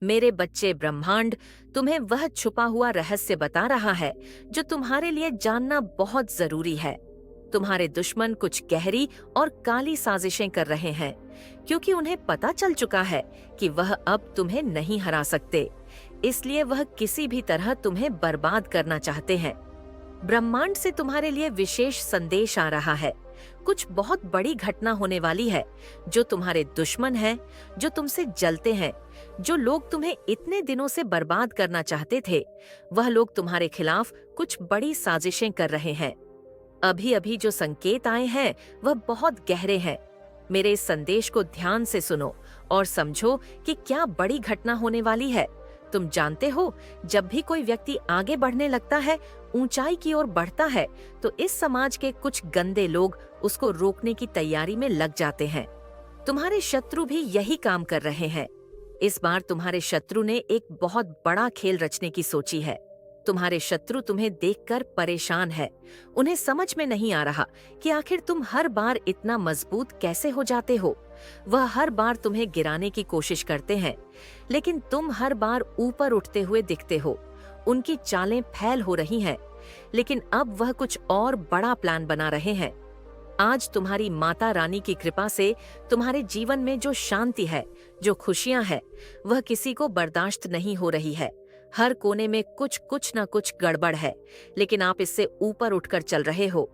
मेरे बच्चे ब्रह्मांड तुम्हें वह छुपा हुआ रहस्य बता रहा है जो तुम्हारे लिए जानना बहुत जरूरी है। तुम्हारे दुश्मन कुछ गहरी और काली साजिशें कर रहे हैं, क्योंकि उन्हें पता चल चुका है कि वह अब तुम्हें नहीं हरा सकते। इसलिए वह किसी भी तरह तुम्हें बर्बाद करना चाहते हैं। ब्रह्मांड से तुम्हारे लिए विशेष संदेश आ रहा है। कुछ बहुत बड़ी घटना होने वाली है। जो तुम्हारे दुश्मन हैं, जो तुमसे जलते हैं, जो लोग तुम्हें इतने दिनों से बर्बाद करना चाहते थे, वह लोग तुम्हारे खिलाफ कुछ बड़ी साजिशें कर रहे हैं। अभी अभी जो संकेत आए हैं वह बहुत गहरे हैं। मेरे इस संदेश को ध्यान से सुनो और समझो कि क्या बड़ी घटना होने वाली है। तुम जानते हो, जब भी कोई व्यक्ति आगे बढ़ने लगता है, ऊंचाई की ओर बढ़ता है, तो इस समाज के कुछ गंदे लोग उसको रोकने की तैयारी में लग जाते हैं। तुम्हारे शत्रु भी यही काम कर रहे हैं। इस बार तुम्हारे शत्रु ने एक बहुत बड़ा खेल रचने की सोची है। तुम्हारे शत्रु तुम्हें देखकर परेशान है। उन्हें समझ में नहीं आ रहा कि आखिर तुम हर बार इतना मजबूत कैसे हो जाते हो। वह हर बार तुम्हें गिराने की कोशिश करते हैं, लेकिन तुम हर बार ऊपर उठते हुए दिखते हो। उनकी चालें फैल हो रही हैं, लेकिन अब वह कुछ और बड़ा प्लान बना रहे हैं। आज तुम्हारी माता रानी की कृपा से तुम्हारे जीवन में जो शांति है, जो खुशियां हैं, वह किसी को बर्दाश्त नहीं हो रही है। हर कोने में कुछ न कुछ गड़बड़ है, लेकिन आप इससे ऊपर उठकर चल रहे हो।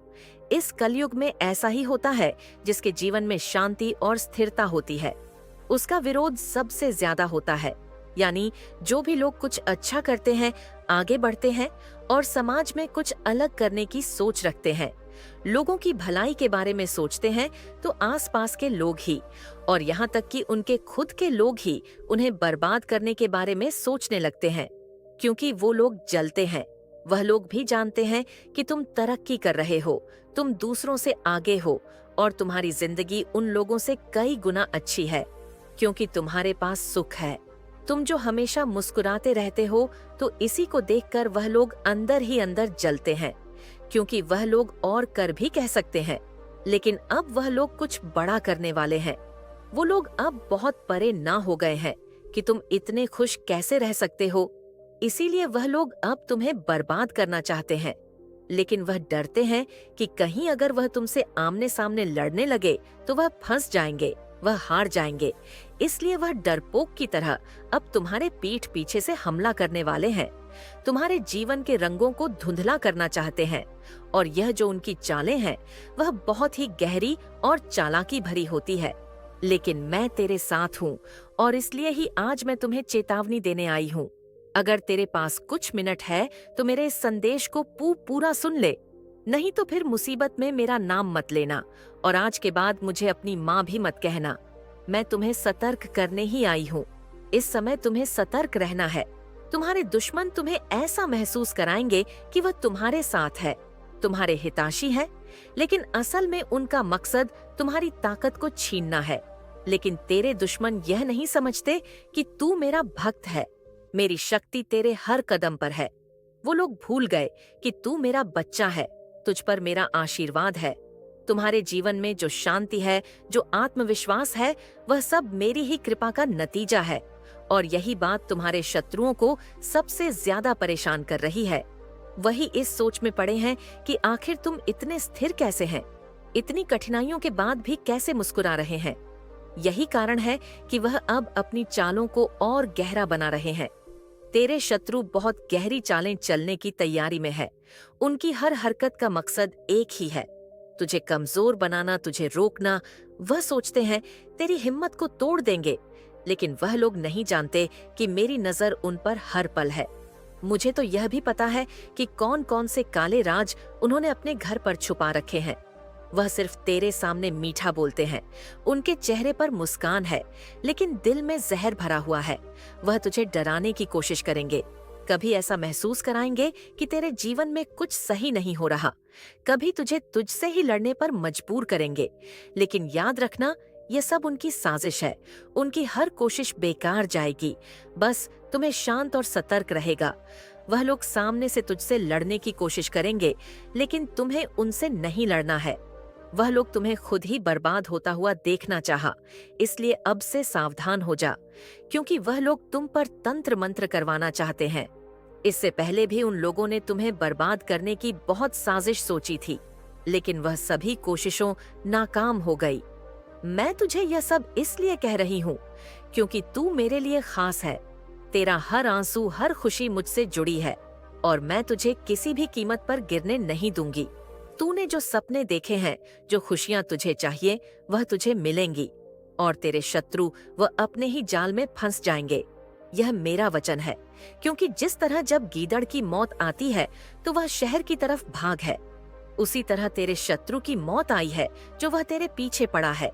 इस कलयुग में ऐसा ही होता है, जिसके जीवन में शांति और स्थिरता होती है, उसका विरोध सबसे ज्यादा होता है। यानी जो भी लोग कुछ अच्छा करते हैं, आगे बढ़ते हैं और समाज में कुछ अलग करने की सोच रखते हैं, लोगों की भलाई के बारे में सोचते हैं, तो आसपास के लोग ही और यहाँ तक कि उनके खुद के लोग ही उन्हें बर्बाद करने के बारे में सोचने लगते हैं, क्योंकि वो लोग जलते हैं। वह लोग भी जानते हैं कि तुम तरक्की कर रहे हो, तुम दूसरों से आगे हो और तुम्हारी जिंदगी उन लोगों से कई गुना अच्छी है, क्योंकि तुम्हारे पास सुख है। तुम जो हमेशा मुस्कुराते रहते हो, तो इसी को देखकर वह लोग अंदर ही अंदर जलते हैं, क्योंकि वह लोग और कर भी कह सकते हैं, लेकिन अब वह लोग कुछ बड़ा करने वाले हैं। वो लोग अब बहुत परे ना हो गए हैं कि तुम इतने खुश कैसे रह सकते हो। इसीलिए वह लोग अब तुम्हें बर्बाद करना चाहते हैं, लेकिन वह डरते हैं कि कहीं अगर वह तुमसे आमने सामने लड़ने लगे तो वह फंस जाएंगे, वह हार जाएंगे। इसलिए वह डरपोक की तरह अब तुम्हारे पीठ पीछे से हमला करने वाले हैं। तुम्हारे जीवन के रंगों को धुंधला करना चाहते हैं, और यह जो उनकी चालें हैं वह बहुत ही गहरी और चालाकी भरी होती है। लेकिन मैं तेरे साथ हूँ और इसलिए ही आज मैं तुम्हें चेतावनी देने आई हूँ। अगर तेरे पास कुछ मिनट है तो मेरे इस संदेश को पूरा सुन ले, नहीं तो फिर मुसीबत में मेरा नाम मत लेना और आज के बाद मुझे अपनी माँ भी मत कहना। मैं तुम्हें सतर्क करने ही आई हूँ। इस समय तुम्हें सतर्क रहना है। तुम्हारे दुश्मन तुम्हें ऐसा महसूस कराएंगे कि वह तुम्हारे साथ है, तुम्हारे हितैषी है, लेकिन असल में उनका मकसद तुम्हारी ताकत को छीनना है। लेकिन तेरे दुश्मन यह नहीं समझते कि तू मेरा भक्त है, मेरी शक्ति तेरे हर कदम पर है। वो लोग भूल गए कि तू मेरा बच्चा है, तुझ पर मेरा आशीर्वाद है। तुम्हारे जीवन में जो शांति है, जो आत्मविश्वास है, वह सब मेरी ही कृपा का नतीजा है। और यही बात तुम्हारे शत्रुओं को सबसे ज्यादा परेशान कर रही है। वही इस सोच में पड़े हैं कि आखिर तुम इतने स्थिर कैसे हैं, इतनी कठिनाइयों के बाद भी कैसे मुस्कुरा रहे हैं। यही कारण है कि वह अब अपनी चालों को और गहरा बना रहे हैं। तेरे शत्रु बहुत गहरी चालें चलने की तैयारी में है। उनकी हर हरकत का मकसद एक ही है, तुझे कमजोर बनाना, तुझे रोकना। वह सोचते हैं तेरी हिम्मत को तोड़ देंगे, लेकिन वह लोग नहीं जानते कि मेरी नजर उन पर हर पल है। मुझे तो यह भी पता है कि कौन कौन से काले राज उन्होंने अपने घर पर छुपा रखे हैं। वह सिर्फ तेरे सामने मीठा बोलते हैं, उनके चेहरे पर मुस्कान है, लेकिन दिल में जहर भरा हुआ है। वह तुझे डराने की कोशिश करेंगे, कभी ऐसा महसूस कराएंगे कि तेरे जीवन में कुछ सही नहीं हो रहा, कभी तुझे तुझसे ही लड़ने पर मजबूर करेंगे। लेकिन याद रखना, यह सब उनकी साजिश है। उनकी हर कोशिश बेकार जाएगी। बस तुम्हें शांत और सतर्क रहेगा। वह लोग सामने से तुझसे लड़ने की कोशिश करेंगे, लेकिन तुम्हें उनसे नहीं लड़ना है। वह लोग तुम्हें खुद ही बर्बाद होता हुआ देखना चाहा, इसलिए अब से सावधान हो जा, क्योंकि वह लोग तुम पर तंत्र मंत्र करवाना चाहते हैं। इससे पहले भी उन लोगों ने तुम्हें बर्बाद करने की बहुत साजिश सोची थी, लेकिन वह सभी कोशिशों नाकाम हो गई। मैं तुझे यह सब इसलिए कह रही हूँ क्योंकि तू मेरे लिए खास है। तेरा हर आंसू, हर खुशी मुझसे जुड़ी है और मैं तुझे किसी भी कीमत पर गिरने नहीं दूंगी। तूने जो सपने देखे हैं, जो खुशियां तुझे चाहिए, वह तुझे मिलेंगी और तेरे शत्रु वह अपने ही जाल में फंस जाएंगे। यह मेरा वचन है, क्योंकि जिस तरह जब गीदड़ की मौत आती है तो वह शहर की तरफ भाग है, उसी तरह तेरे शत्रु की मौत आई है जो वह तेरे पीछे पड़ा है।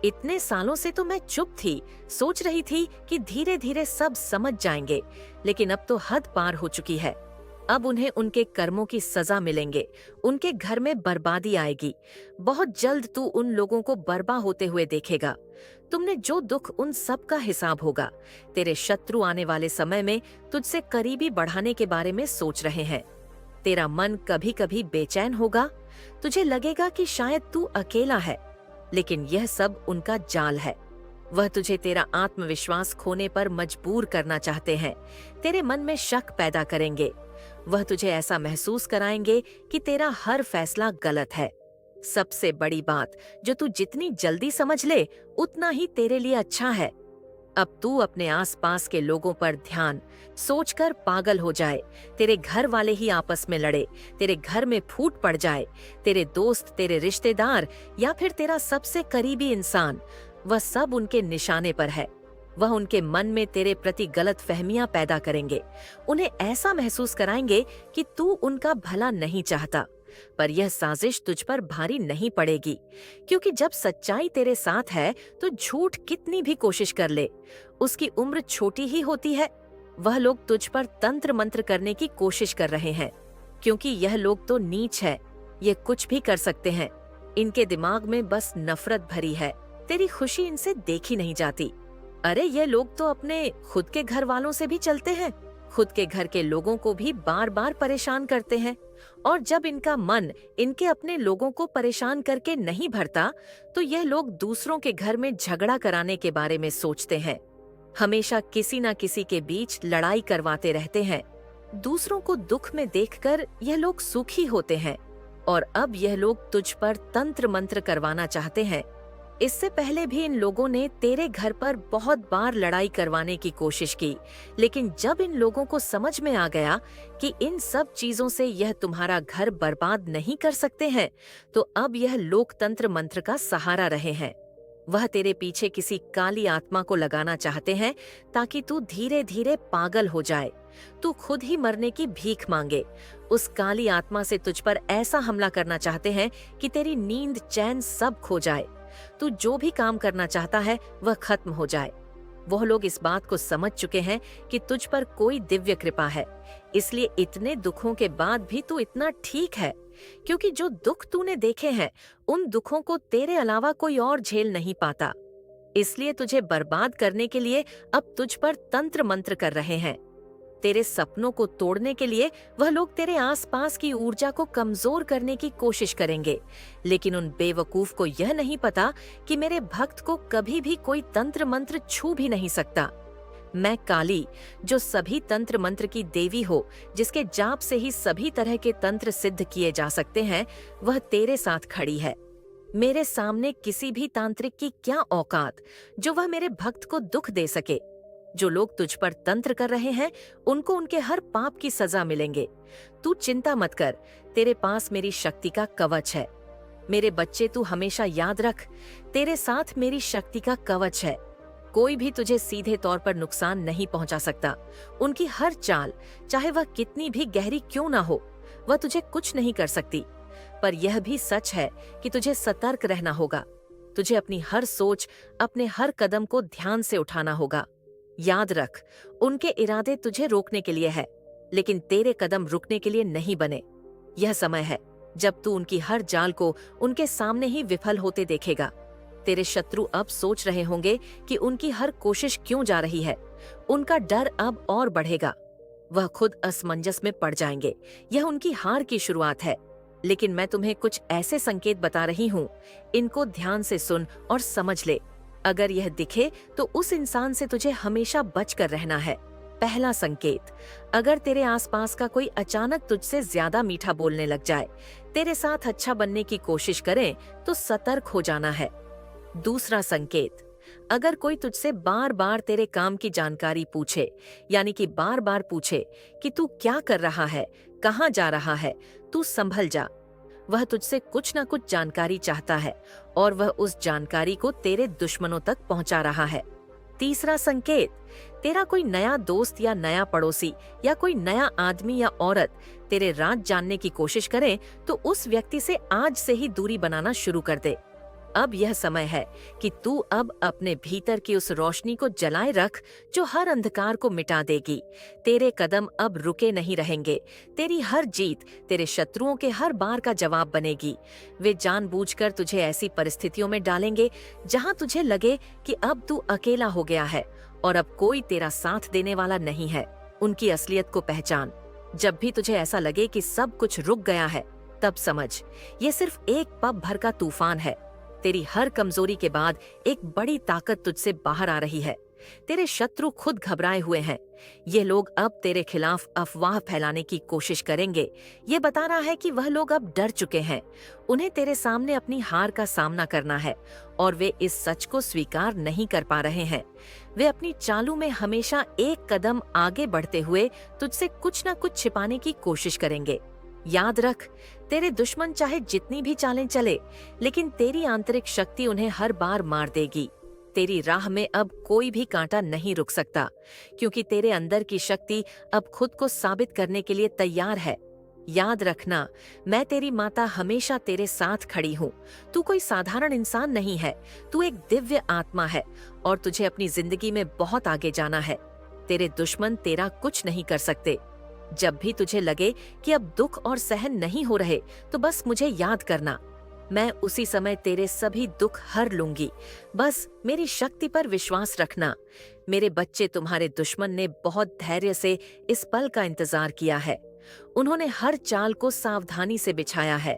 इतने सालों से तो मैं चुप थी, सोच रही थी कि धीरे धीरे सब समझ जाएंगे, लेकिन अब तो हद पार हो चुकी है। अब उन्हें उनके कर्मों की सजा मिलेंगे, उनके घर में बर्बादी आएगी। बहुत जल्द तू उन लोगों को बर्बाद होते हुए देखेगा। तुमने जो दुख, उन सब का हिसाब होगा। तेरे शत्रु आने वाले समय में तुझसे करीबी बढ़ाने के बारे में सोच रहे हैं। तेरा मन कभी कभी बेचैन होगा, तुझे लगेगा कि शायद तू अकेला है, लेकिन यह सब उनका जाल है। वह तुझे तेरा आत्मविश्वास खोने पर मजबूर करना चाहते हैं, तेरे मन में शक पैदा करेंगे। वह तुझे ऐसा महसूस कराएंगे कि तेरा हर फैसला गलत है। सबसे बड़ी बात, जो तू जितनी जल्दी समझ ले उतना ही तेरे लिए अच्छा है। अब तू अपने आसपास के लोगों पर ध्यान सोचकर पागल हो जाए, तेरे घर वाले ही आपस में लड़े, तेरे घर में फूट पड़ जाए, तेरे दोस्त, तेरे रिश्तेदार या फिर तेरा सबसे करीबी इंसान, वह सब उनके निशाने पर है। वह उनके मन में तेरे प्रति गलत फहमियां पैदा करेंगे, उन्हें ऐसा महसूस कराएंगे कि तू उनका भला नहीं चाहता। पर यह साजिश तुझ पर भारी नहीं पड़ेगी, क्योंकि जब सच्चाई तेरे साथ है तो झूठ कितनी भी कोशिश कर ले, उसकी उम्र छोटी ही होती है। वह लोग तुझ पर तंत्र मंत्र करने की कोशिश कर रहे हैं, क्योंकि यह लोग तो नीच है, ये कुछ भी कर सकते हैं। इनके दिमाग में बस नफरत भरी है, तेरी खुशी इनसे देखी नहीं जाती। अरे ये लोग तो अपने खुद के घर वालों से भी चलते हैं, खुद के घर के लोगों को भी बार बार परेशान करते हैं, और जब इनका मन इनके अपने लोगों को परेशान करके नहीं भरता तो यह लोग दूसरों के घर में झगड़ा कराने के बारे में सोचते हैं। हमेशा किसी न किसी के बीच लड़ाई करवाते रहते हैं। दूसरों को दुख में देखकर यह लोग सुखी होते हैं, और अब यह लोग तुझ पर तंत्र मंत्र करवाना चाहते हैं। इससे पहले भी इन लोगों ने तेरे घर पर बहुत बार लड़ाई करवाने की कोशिश की, लेकिन जब इन लोगों को समझ में आ गया कि इन सब चीजों से यह तुम्हारा घर बर्बाद नहीं कर सकते हैं, तो अब यह लोकतंत्र मंत्र का सहारा रहे हैं। वह तेरे पीछे किसी काली आत्मा को लगाना चाहते हैं ताकि तू धीरे धीरे पागल हो जाए, तू खुद ही मरने की भीख मांगे। उस काली आत्मा से तुझ पर ऐसा हमला करना चाहते हैं कि तेरी नींद, चैन सब खो जाए। तू जो भी काम करना चाहता है वह खत्म हो जाए। वह लोग इस बात को समझ चुके हैं कि तुझ पर कोई दिव्य कृपा है, इसलिए इतने दुखों के बाद भी तू इतना ठीक है, क्योंकि जो दुख तूने देखे हैं उन दुखों को तेरे अलावा कोई और झेल नहीं पाता। इसलिए तुझे बर्बाद करने के लिए अब तुझ पर तंत्र मंत्र कर रहे हैं। तेरे सपनों को तोड़ने के लिए वह लोग तेरे आसपास की ऊर्जा को कमजोर करने की कोशिश करेंगे, लेकिन उन बेवकूफ को यह नहीं पता कि मेरे भक्त को कभी भी कोई तंत्र मंत्र छू भी नहीं सकता। मैं काली, जो सभी तंत्र मंत्र की देवी हो, जिसके जाप से ही सभी तरह के तंत्र सिद्ध किए जा सकते हैं, वह तेरे साथ खड़ी है। मेरे सामने किसी भी तांत्रिक की क्या औकात जो वह मेरे भक्त को दुख दे सके। जो लोग तुझ पर तंत्र कर रहे हैं उनको उनके हर पाप की सजा मिलेंगे। तू चिंता मत कर, तेरे पास मेरी शक्ति का कवच है। मेरे बच्चे, तू हमेशा याद रख, तेरे साथ मेरी शक्ति का कवच है। कोई भी तुझे सीधे तौर पर नुकसान नहीं पहुंचा सकता। उनकी हर चाल, चाहे वह कितनी भी गहरी क्यों ना हो, वह तुझे कुछ नहीं कर सकती। पर यह भी सच है कि तुझे सतर्क रहना होगा। तुझे अपनी हर सोच, अपने हर कदम को ध्यान से उठाना होगा। याद रख, उनके इरादे तुझे रोकने के लिए है, लेकिन तेरे कदम रुकने के लिए नहीं बने। यह समय है जब तू उनकी हर जाल को उनके सामने ही विफल होते देखेगा। तेरे शत्रु अब सोच रहे होंगे कि उनकी हर कोशिश क्यों जा रही है। उनका डर अब और बढ़ेगा। वह खुद असमंजस में पड़ जाएंगे। यह उनकी हार की शुरुआत है। लेकिन मैं तुम्हें कुछ ऐसे संकेत बता रही हूँ, इनको ध्यान से सुन और समझ ले। अगर यह दिखे तो उस इंसान से तुझे हमेशा बच कर रहना है। पहला संकेत, अगर तेरे आसपास का कोई अचानक तुझसे ज्यादा मीठा बोलने लग जाए, तेरे साथ अच्छा बनने की कोशिश करे, तो सतर्क हो जाना है। दूसरा संकेत, अगर कोई तुझसे बार बार तेरे काम की जानकारी पूछे, यानी कि बार बार पूछे कि तू क्या कर रहा है, कहाँ जा रहा है, तू संभल जा। वह तुझसे कुछ ना कुछ जानकारी चाहता है और वह उस जानकारी को तेरे दुश्मनों तक पहुंचा रहा है। तीसरा संकेत, तेरा कोई नया दोस्त या नया पड़ोसी या कोई नया आदमी या औरत तेरे राज जानने की कोशिश करे, तो उस व्यक्ति से आज से ही दूरी बनाना शुरू कर दे। अब यह समय है कि तू अब अपने भीतर की उस रोशनी को जलाए रख जो हर अंधकार को मिटा देगी। तेरे कदम अब रुके नहीं रहेंगे। तेरी हर जीत तेरे शत्रुओं के हर बार का जवाब बनेगी। वे जानबूझकर तुझे ऐसी परिस्थितियों में डालेंगे जहां तुझे लगे कि अब तू अकेला हो गया है और अब कोई तेरा साथ देने वाला नहीं है। उनकी असलियत को पहचान। जब भी तुझे ऐसा लगे कि सब कुछ रुक गया है, तब समझ ये सिर्फ एक पग भर का तूफान है। तेरी हर कमजोरी के बाद एक बड़ी ताकत तुझसे बाहर आ रही है। तेरे शत्रु खुद घबराए हुए हैं। ये लोग अब तेरे खिलाफ अफवाह फैलाने की कोशिश करेंगे। ये बता रहा है कि वह लोग अब डर चुके हैं। उन्हें तेरे सामने अपनी हार का सामना करना है और वे इस सच को स्वीकार नहीं कर पा रहे हैं। वे अपनी चालों में हमेशा एक कदम आगे बढ़ते हुए तुझसे कुछ न कुछ छिपाने की कोशिश करेंगे। याद रख, तेरे दुश्मन चाहे जितनी भी चालें चले, लेकिन तेरी आंतरिक शक्ति उन्हें हर बार मार देगी। तेरी राह में अब कोई भी कांटा नहीं रुक सकता, क्योंकि तेरे अंदर की शक्ति अब खुद को साबित करने के लिए तैयार है। याद रखना, मैं तेरी माता हमेशा तेरे साथ खड़ी हूँ। तू कोई साधारण इंसान नहीं है, तू एक दिव्य आत्मा है और तुझे अपनी जिंदगी में बहुत आगे जाना है। तेरे दुश्मन तेरा कुछ नहीं कर सकते। जब भी तुझे लगे कि अब दुख और सहन नहीं हो रहे, तो बस मुझे याद करना। मैं उसी समय तेरे सभी दुख हर लूंगी। बस मेरी शक्ति पर विश्वास रखना। मेरे बच्चे, तुम्हारे दुश्मन ने बहुत धैर्य से इस पल का इंतजार किया है। उन्होंने हर चाल को सावधानी से बिछाया है।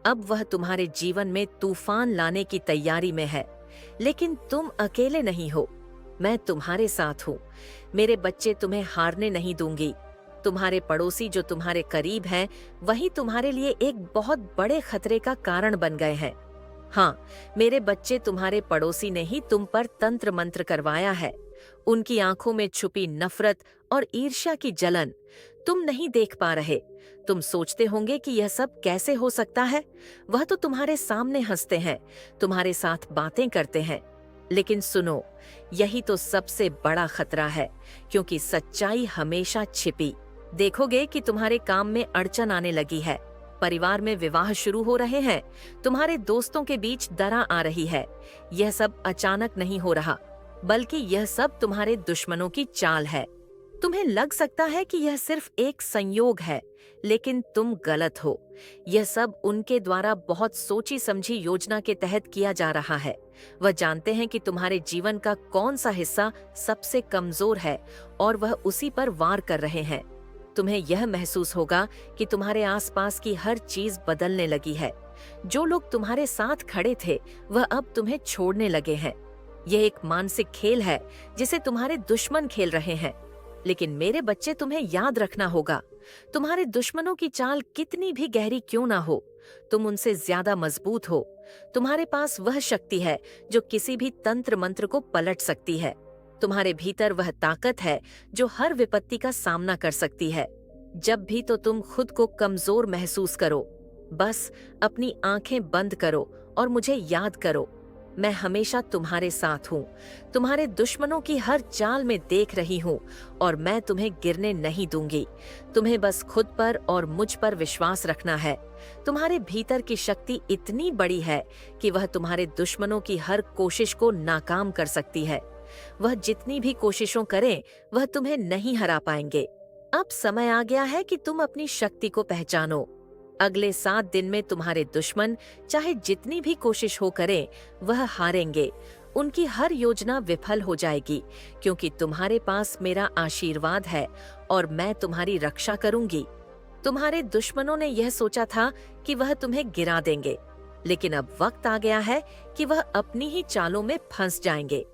अब वह तुम्हारे जीवन में तूफान लाने की तैयारी में है, लेकिन तुम अकेले नहीं हो। मैं तुम्हारे साथ हूँ। मेरे बच्चे, तुम्हें हारने नहीं दूंगी। तुम्हारे पड़ोसी जो तुम्हारे करीब हैं, वही तुम्हारे लिए एक बहुत बड़े खतरे का कारण बन गए हैं। हाँ, मेरे बच्चे, तुम्हारे पड़ोसी ने ही तुम पर तंत्र मंत्र करवाया है। उनकी आंखों में छुपी नफरत और ईर्ष्या की जलन तुम नहीं देख पा रहे। तुम सोचते होंगे कि यह सब कैसे हो सकता है। वह तो तुम्हारे सामने हंसते हैं, तुम्हारे साथ बातें करते हैं। लेकिन सुनो, यही तो सबसे बड़ा खतरा है, क्योंकि सच्चाई हमेशा छिपी। देखोगे कि तुम्हारे काम में अड़चन आने लगी है, परिवार में विवाह शुरू हो रहे हैं, तुम्हारे दोस्तों के बीच दरार आ रही है। यह सब अचानक नहीं हो रहा, बल्कि यह सब तुम्हारे दुश्मनों की चाल है। तुम्हें लग सकता है कि यह सिर्फ एक संयोग है, लेकिन तुम गलत हो। यह सब उनके द्वारा बहुत सोची समझी योजना के तहत किया जा रहा है। वह जानते हैं कि तुम्हारे जीवन का कौन सा हिस्सा सबसे कमजोर है और वह उसी पर वार कर रहे हैं। तुम्हें यह महसूस होगा कि तुम्हारे आसपास की हर चीज बदलने लगी है। जो लोग तुम्हारे साथ खड़े थे, वह अब तुम्हें छोड़ने लगे हैं। यह एक मानसिक खेल है जिसे तुम्हारे दुश्मन खेल रहे हैं। लेकिन मेरे बच्चे, तुम्हें याद रखना होगा, तुम्हारे दुश्मनों की चाल कितनी भी गहरी क्यों ना हो, तुम उनसे ज्यादा मजबूत हो। तुम्हारे पास वह शक्ति है जो किसी भी तंत्र मंत्र को पलट सकती है। तुम्हारे भीतर वह ताकत है जो हर विपत्ति का सामना कर सकती है। जब भी तो तुम खुद को कमजोर महसूस करो, बस अपनी आंखें बंद करो और मुझे याद करो, मैं हमेशा तुम्हारे साथ हूँ। तुम्हारे दुश्मनों की हर चाल में देख रही हूँ और मैं तुम्हें गिरने नहीं दूंगी। तुम्हें बस खुद पर और मुझ पर विश्वास रखना है। तुम्हारे भीतर की शक्ति इतनी बड़ी है कि वह तुम्हारे दुश्मनों की हर कोशिश को नाकाम कर सकती है। वह जितनी भी कोशिशों करें, वह तुम्हें नहीं हरा पाएंगे। अब समय आ गया है कि तुम अपनी शक्ति को पहचानो। अगले 7 दिन में तुम्हारे दुश्मन चाहे जितनी भी कोशिश हो करें, वह हारेंगे। उनकी हर योजना विफल हो जाएगी, क्योंकि तुम्हारे पास मेरा आशीर्वाद है और मैं तुम्हारी रक्षा करूंगी। तुम्हारे दुश्मनों ने यह सोचा था कि वह तुम्हें गिरा देंगे, लेकिन अब वक्त आ गया है कि वह अपनी ही चालों में फंस जाएंगे।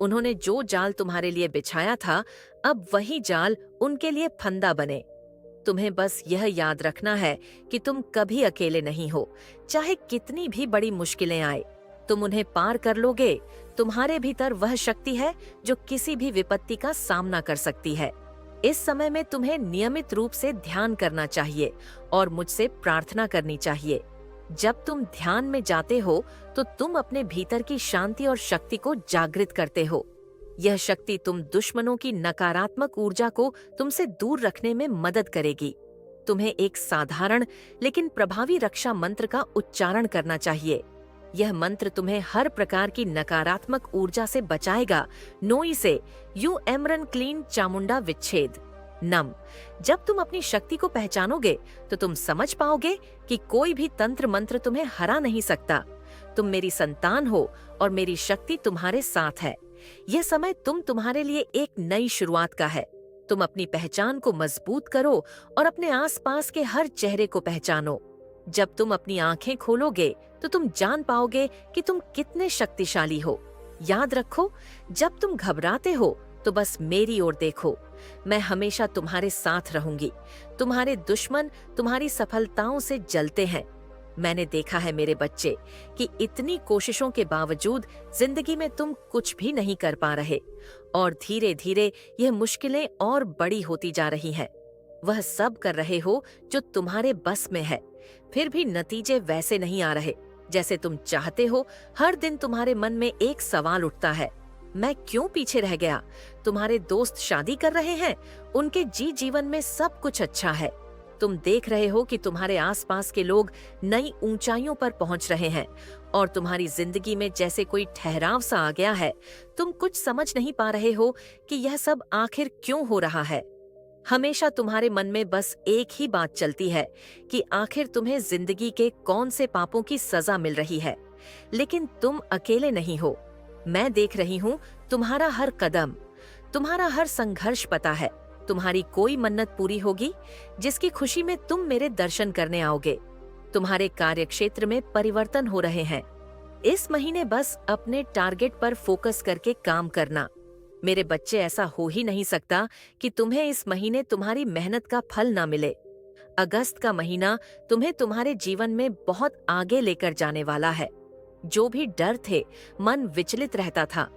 उन्होंने जो जाल तुम्हारे लिए बिछाया था, अब वही जाल उनके लिए फंदा बने। तुम्हें बस यह याद रखना है कि तुम कभी अकेले नहीं हो, चाहे कितनी भी बड़ी मुश्किलें आए, तुम उन्हें पार कर लोगे। तुम्हारे भीतर वह शक्ति है जो किसी भी विपत्ति का सामना कर सकती है। इस समय में तुम्हें नियमित रूप से ध्यान करना चाहिए और मुझसे प्रार्थना करनी चाहिए। जब तुम ध्यान में जाते हो तो तुम अपने भीतर की शांति और शक्ति को जागृत करते हो। यह शक्ति तुम दुश्मनों की नकारात्मक ऊर्जा को तुमसे दूर रखने में मदद करेगी। तुम्हें एक साधारण लेकिन प्रभावी रक्षा मंत्र का उच्चारण करना चाहिए। यह मंत्र तुम्हें हर प्रकार की नकारात्मक ऊर्जा से बचाएगा। नोई से यू एमरन क्लीन चामुंडा विच्छेद नम। जब तुम अपनी शक्ति को पहचानोगे तो तुम समझ पाओगे कि कोई भी तंत्र मंत्र तुम्हें हरा नहीं सकता। तुम मेरी संतान हो और मेरी शक्ति तुम्हारे साथ है। यह समय तुम्हारे लिए एक नई शुरुआत का है। तुम अपनी पहचान को मजबूत करो और अपने आसपास के हर चेहरे को पहचानो। जब तुम अपनी आंखें खोलोगे तो तुम जान पाओगे कि तुम कितने शक्तिशाली हो। याद रखो, जब तुम घबराते हो तो बस मेरी ओर देखो। मैं हमेशा तुम्हारे साथ रहूंगी। तुम्हारे दुश्मन तुम्हारी सफलताओं से जलते हैं। मैंने देखा है मेरे बच्चे कि इतनी कोशिशों के बावजूद जिंदगी में तुम कुछ भी नहीं कर पा रहे और धीरे धीरे यह मुश्किलें और बड़ी होती जा रही हैं। वह सब कर रहे हो जो तुम्हारे बस में है, फिर भी नतीजे वैसे नहीं आ रहे जैसे तुम चाहते हो। हर दिन तुम्हारे मन में एक सवाल उठता है, मैं क्यों पीछे रह गया? तुम्हारे दोस्त शादी कर रहे हैं, उनके जीवन में सब कुछ अच्छा है। तुम देख रहे हो कि तुम्हारे आसपास के लोग नई ऊंचाइयों पर पहुंच रहे हैं और तुम्हारी जिंदगी में जैसे कोई ठहराव सा आ गया है। तुम कुछ समझ नहीं पा रहे हो कि यह सब आखिर क्यों हो रहा है। हमेशा तुम्हारे मन में बस एक ही बात चलती है कि आखिर तुम्हें जिंदगी के कौन से पापों की सजा मिल रही है। लेकिन तुम अकेले नहीं हो। मैं देख रही हूँ तुम्हारा हर कदम, तुम्हारा हर संघर्ष पता है। तुम्हारी कोई मन्नत पूरी होगी जिसकी खुशी में तुम मेरे दर्शन करने आओगे। तुम्हारे कार्यक्षेत्र में परिवर्तन हो रहे हैं। इस महीने बस अपने टारगेट पर फोकस करके काम करना। मेरे बच्चे, ऐसा हो ही नहीं सकता कि तुम्हें इस महीने तुम्हारी मेहनत का फल ना मिले। अगस्त का महीना तुम्हें तुम्हारे जीवन में बहुत आगे लेकर जाने वाला है। जो भी डर थे, मन विचलित रहता था,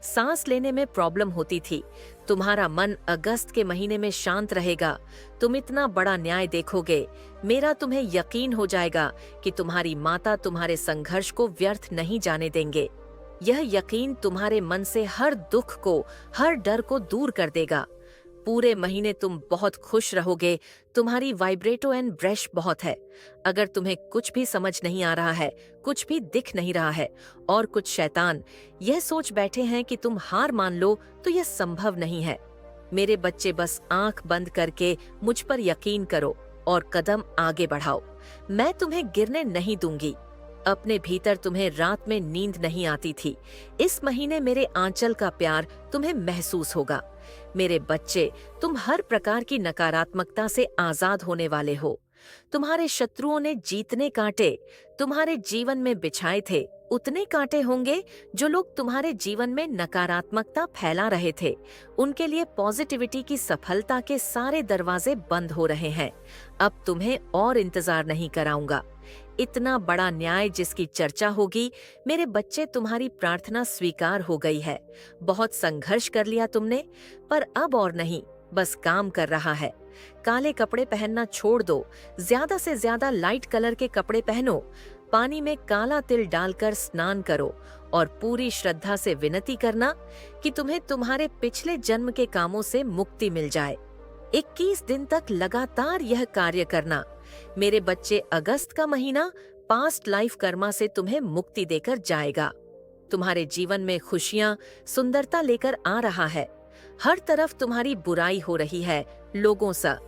सांस लेने में प्रॉब्लम होती थी, तुम्हारा मन अगस्त के महीने में शांत रहेगा। तुम इतना बड़ा न्याय देखोगे। मेरा तुम्हें यकीन हो जाएगा कि तुम्हारी माता तुम्हारे संघर्ष को व्यर्थ नहीं जाने देंगे। यह यकीन तुम्हारे मन से हर दुख को, हर डर को दूर कर देगा। पूरे महीने तुम बहुत खुश रहोगे। तुम्हारी वाइब्रेटो एंड ब्रश बहुत है। अगर तुम्हें कुछ भी समझ नहीं आ रहा है, कुछ भी दिख नहीं रहा है और कुछ शैतान यह सोच बैठे हैं कि तुम हार मान लो, तो यह संभव नहीं है। मेरे बच्चे, बस आंख बंद करके मुझ पर यकीन करो और कदम आगे बढ़ाओ। मैं तुम्हें गिरने नहीं दूंगी। अपने भीतर तुम्हें रात में नींद नहीं आती थी। इस महीने मेरे आंचल का प्यार तुम्हें महसूस होगा। मेरे बच्चे, तुम हर प्रकार की नकारात्मकता से आजाद होने वाले हो। तुम्हारे शत्रुओं ने जीतने कांटे तुम्हारे जीवन में बिछाए थे, उतने कांटे होंगे जो लोग तुम्हारे जीवन में नकारात्मकता फैला रहे थे। उनके लिए पॉजिटिविटी की सफलता के सारे दरवाजे बंद हो रहे हैं। अब तुम्हें और इंतजार नहीं कराऊंगा। इतना बड़ा न्याय जिसकी चर्चा होगी, मेरे बच्चे, तुम्हारी प्रार्थना स्वीकार हो गई है। बहुत संघर्ष कर लिया तुमने, पर अब और नहीं, बस काम कर रहा है। काले कपड़े पहनना छोड़ दो, ज्यादा से ज्यादा लाइट कलर के कपड़े पहनो। पानी में काला तिल डालकर स्नान करो और पूरी श्रद्धा से विनती करना कि तुम्हें तुम्हारे पिछले जन्म के कामों से मुक्ति मिल जाए। 21 दिन तक लगातार यह कार्य करना। मेरे बच्चे, अगस्त का महीना पास्ट लाइफ कर्मा से तुम्हें मुक्ति देकर जाएगा। तुम्हारे जीवन में खुशियां, सुंदरता लेकर आ रहा है। हर तरफ तुम्हारी बुराई हो रही है, लोगों सा